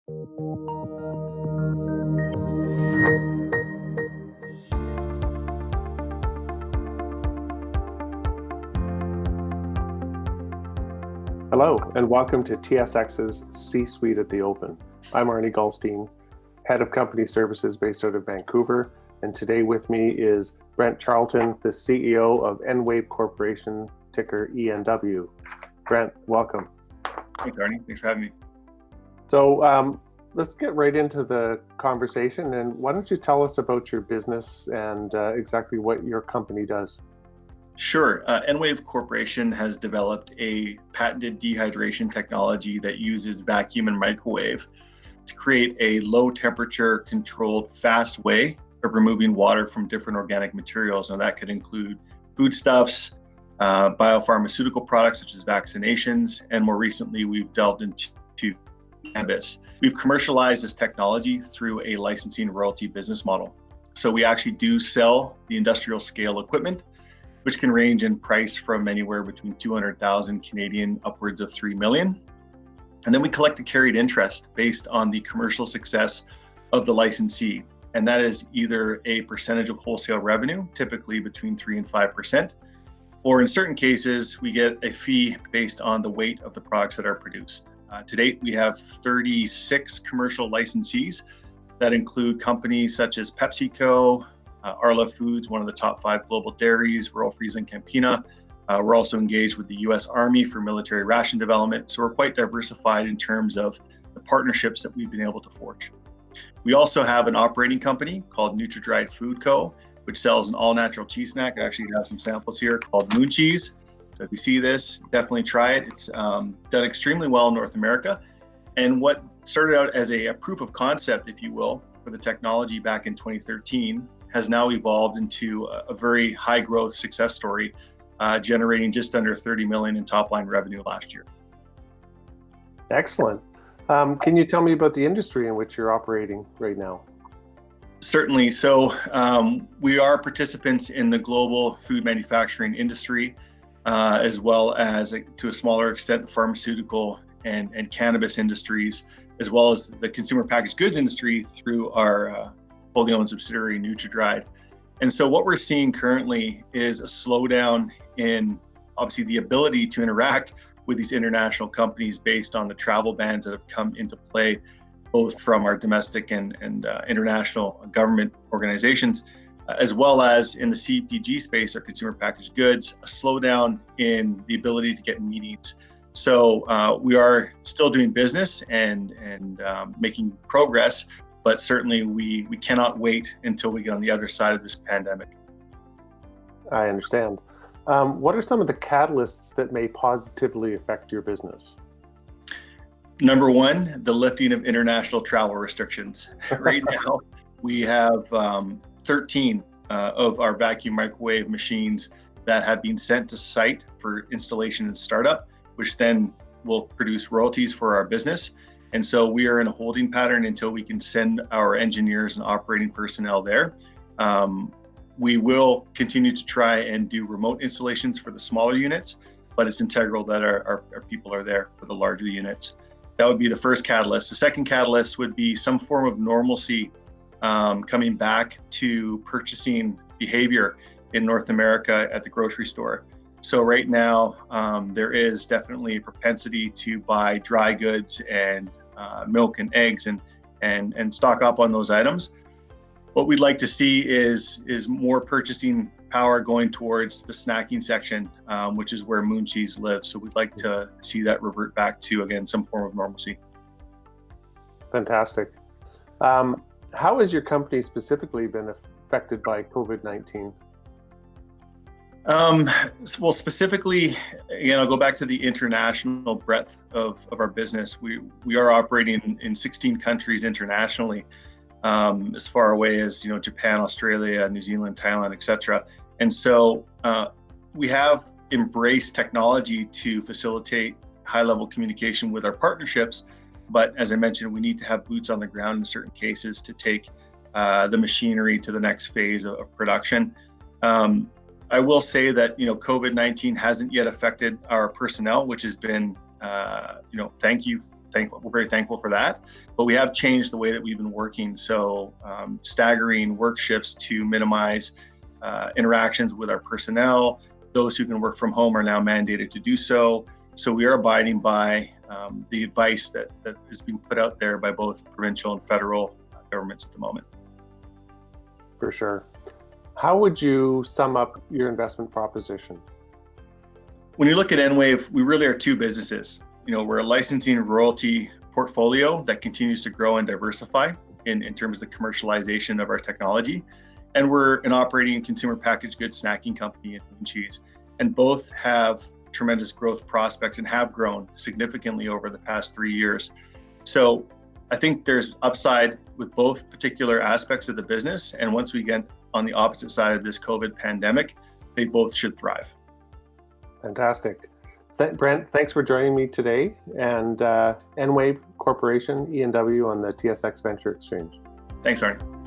Hello, and welcome to TSX's C-Suite at the Open. I'm Arnie Goldstein, Head of Company Services based out of Vancouver, and today with me is Brent Charleton, the CEO of EnWave Corporation, ticker ENW. Brent, welcome. Thanks, Arnie. Thanks for having me. So let's get right into the conversation, and why don't you tell us about your business and exactly what your company does? Sure. EnWave Corporation has developed a patented dehydration technology that uses vacuum and microwave to create a low temperature controlled fast way of removing water from different organic materials. Now that could include foodstuffs, biopharmaceutical products such as vaccinations, and more recently we've delved into cannabis. We've commercialized this technology through a licensing royalty business model. So we actually do sell the industrial scale equipment, which can range in price from anywhere between 200,000 Canadian upwards of 3 million. And then we collect a carried interest based on the commercial success of the licensee. And that is either a percentage of wholesale revenue, typically between 3 and 5%, or in certain cases, we get a fee based on the weight of the products that are produced. To date, we have 36 commercial licensees that include companies such as PepsiCo, Arla Foods, one of the top 5 global dairies, Royal Friesen Campina. We're also engaged with the US Army for military ration development. So we're quite diversified in terms of the partnerships that we've been able to forge. We also have an operating company called NutraDried Food Co., which sells an all-natural cheese snack. I actually have some samples here called Moon Cheese. So if you see this, definitely try it. It's done extremely well in North America. And what started out as a proof of concept, if you will, for the technology back in 2013, has now evolved into a very high growth success story, generating just under 30 million in top line revenue last year. Excellent. Can you tell me about the industry in which you're operating right now? Certainly. So we are participants in the global food manufacturing industry, as well as to a smaller extent, the pharmaceutical and cannabis industries, as well as the consumer packaged goods industry through our wholly owned subsidiary NutraDried. And so what we're seeing currently is a slowdown in obviously the ability to interact with these international companies based on the travel bans that have come into play, both from our domestic and international government organizations, as well as in the CPG space, our consumer packaged goods, a slowdown in the ability to get meetings. So we are still doing business and making progress, but certainly we cannot wait until we get on the other side of this pandemic. I understand. What are some of the catalysts that may positively affect your business? Number one, the lifting of international travel restrictions. Right now, we have 13 of our vacuum microwave machines that have been sent to site for installation and startup, which then will produce royalties for our business. And so we are in a holding pattern until we can send our engineers and operating personnel there. We will continue to try and do remote installations for the smaller units, but it's integral that our people are there for the larger units. That would be the first catalyst. The second catalyst would be some form of normalcy coming back to purchasing behavior in North America at the grocery store. So right now, there is definitely a propensity to buy dry goods and milk and eggs and stock up on those items. What we'd like to see is more purchasing power going towards the snacking section, which is where Moon Cheese lives. So we'd like to see that revert back to, again, some form of normalcy. Fantastic. How has your company specifically been affected by COVID-19? Well, specifically, again, I'll go back to the international breadth of our business. We are operating in 16 countries internationally, as far away as Japan, Australia, New Zealand, Thailand, etc. And so we have embraced technology to facilitate high-level communication with our partnerships. But as I mentioned, we need to have boots on the ground in certain cases to take the machinery to the next phase of production. I will say that COVID-19 hasn't yet affected our personnel, which has been we're very thankful for that. But we have changed the way that we've been working. So staggering work shifts to minimize interactions with our personnel. Those who can work from home are now mandated to do so. So we are abiding by the advice that is being put out there by both provincial and federal governments at the moment. For sure. How would you sum up your investment proposition? When you look at EnWave, we really are two businesses. We're a licensing and royalty portfolio that continues to grow and diversify in terms of the commercialization of our technology. And we're an operating consumer packaged goods snacking company in Moon Cheese. And both have tremendous growth prospects and have grown significantly over the past 3 years. So I think there's upside with both particular aspects of the business. And once we get on the opposite side of this COVID pandemic, they both should thrive. Fantastic. Brent, thanks for joining me today, and EnWave Corporation, ENW, on the TSX Venture Exchange. Thanks, Arnie.